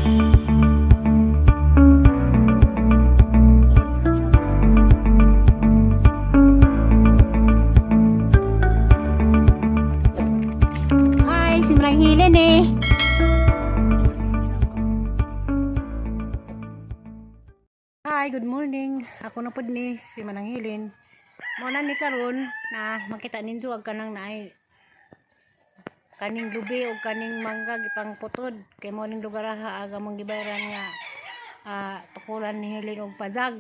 Hi, si Manang Helen eh. Hi, good morning. Ako na pod ni si Manang Helen. Muna ni karon na makita ninyo ag kanang naay kaning lubi o kaning mangga gipang putod kay mo ning lugar ha aga mong gibayran nga tukuran ni Helen og Pajag.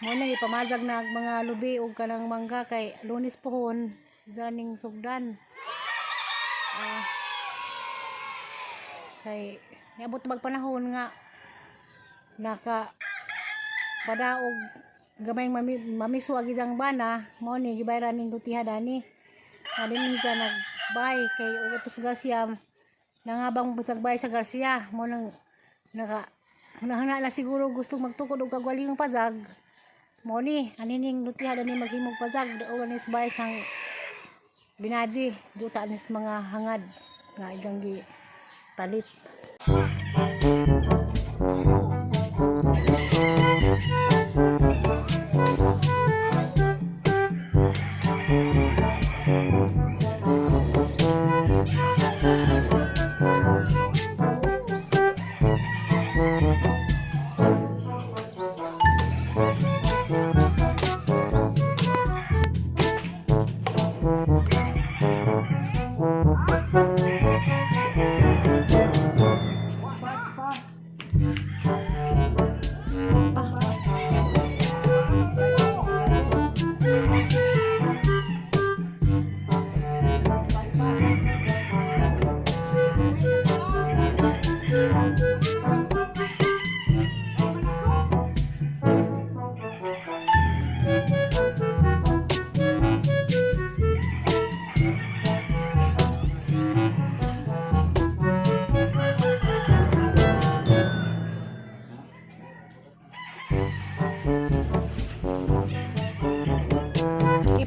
Mo na Gipamajag na ag mga lubi o kanang mangga kay Lunes pohon zaning sugdan. Kay niabot magpanahon nga naka padaog gamay mamiso ag idang bana mo ni gibayran ning dutiha dani adin sa nagbay kay utos Garcia nangabang pasagbay sa Garcia mo nang naka hunahuna na siguro gusto magtukod og kagwaling Pajag mo ni anining dutiha dani maghimog Pajag do ni bay sang binaji duta nis mga hangad nga igang gi talit.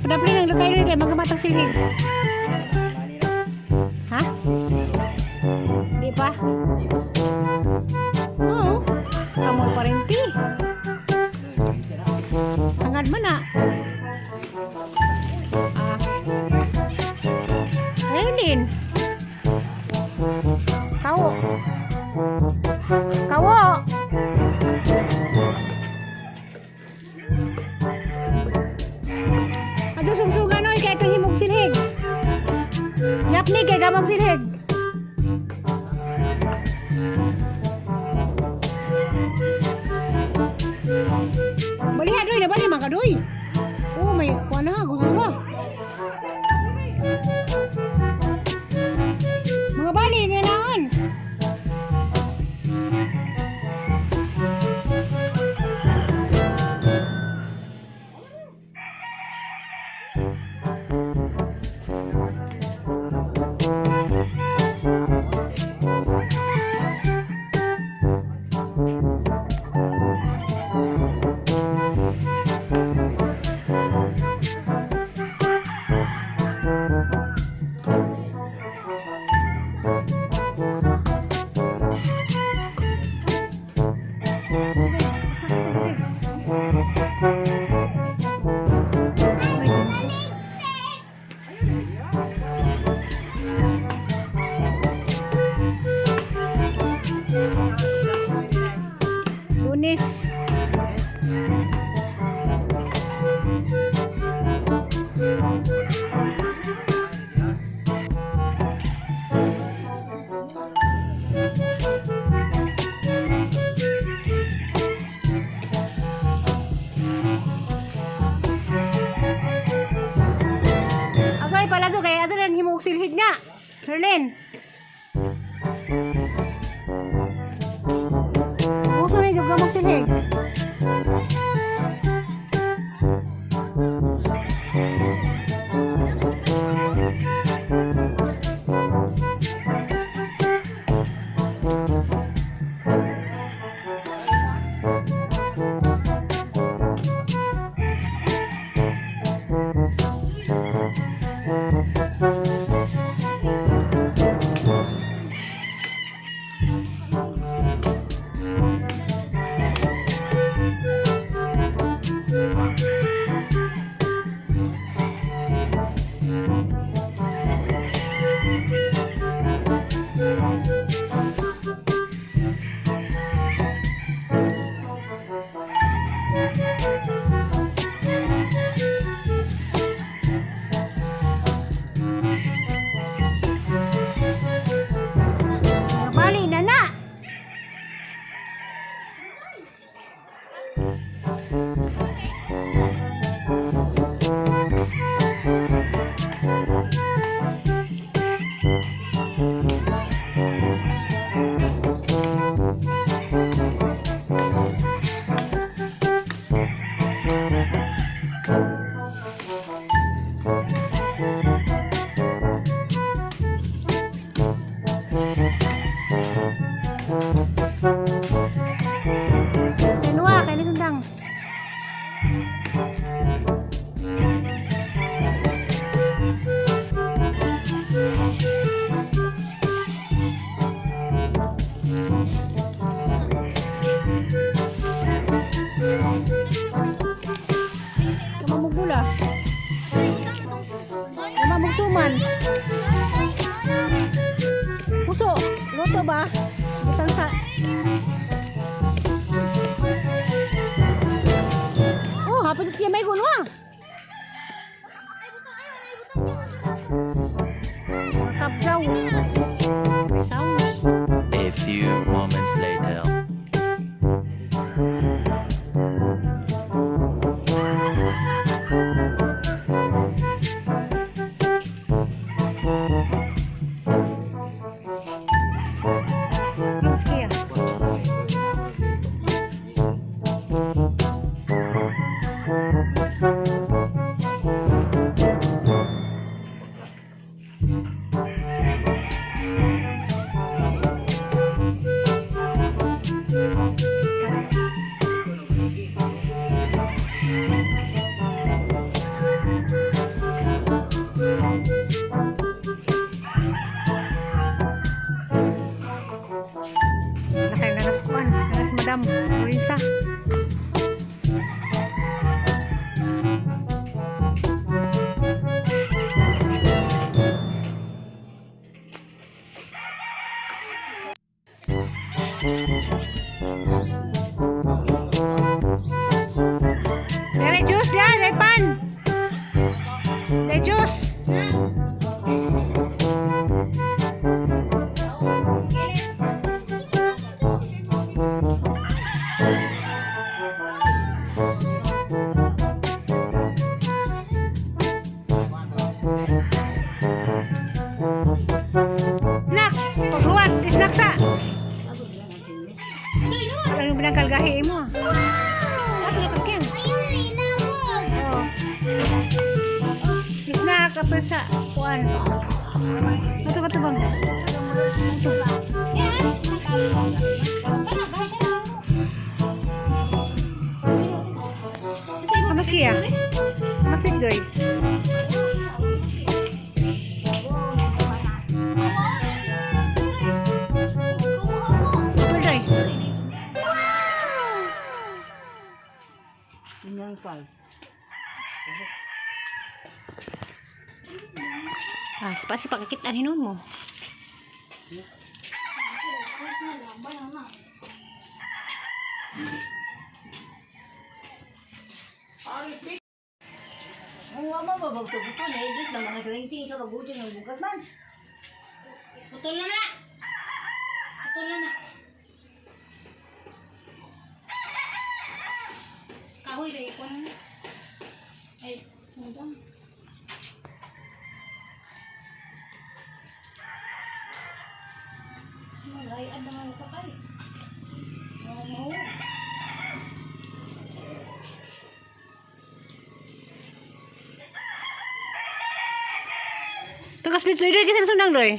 Padapli nang lukay rin kay magamatang silig. Ha? Di pa? Oo. Kamol pa rin ti. Hangad man na. Ngayon din. Kawo. Kawo. Aduh sungsungan oy kay itong himog silhig. Yapni kay gamang silhig. Balihan doy na bali man ka doy. Oh may kuha na gusto mo. Mga bali nga naon. Kenua, kain tundang. Kamamugula. Kamamugsuman. Puso, luto ba? Butang sa... Oh, hapon siya may gulo ah. Kapjaw. Sound. A few moments later. Sige ah. Nanas kuan, nanas madam, Risa. Dari jus ya, dari pan. Dari jus. Nak, paghuwat, isnak sa. Ano binangkal gahi mo? Ako na pagkyan. Oh. Isnak, kapag sa kuan. Ito ka bang? Ito. Kamas kaya? Kamas bigdoy? Ah, sepasi pagkakitaan hinon mo. Ang mama babagto-buto na edit na mga salinting sa mabuti ng bukas man. Putol na na. Putol na na. Kahoy rin ko na. Ay, sundang. Sinalayan na nga sakay. Oo. Tugas bitloy doy, kasi sundang doy.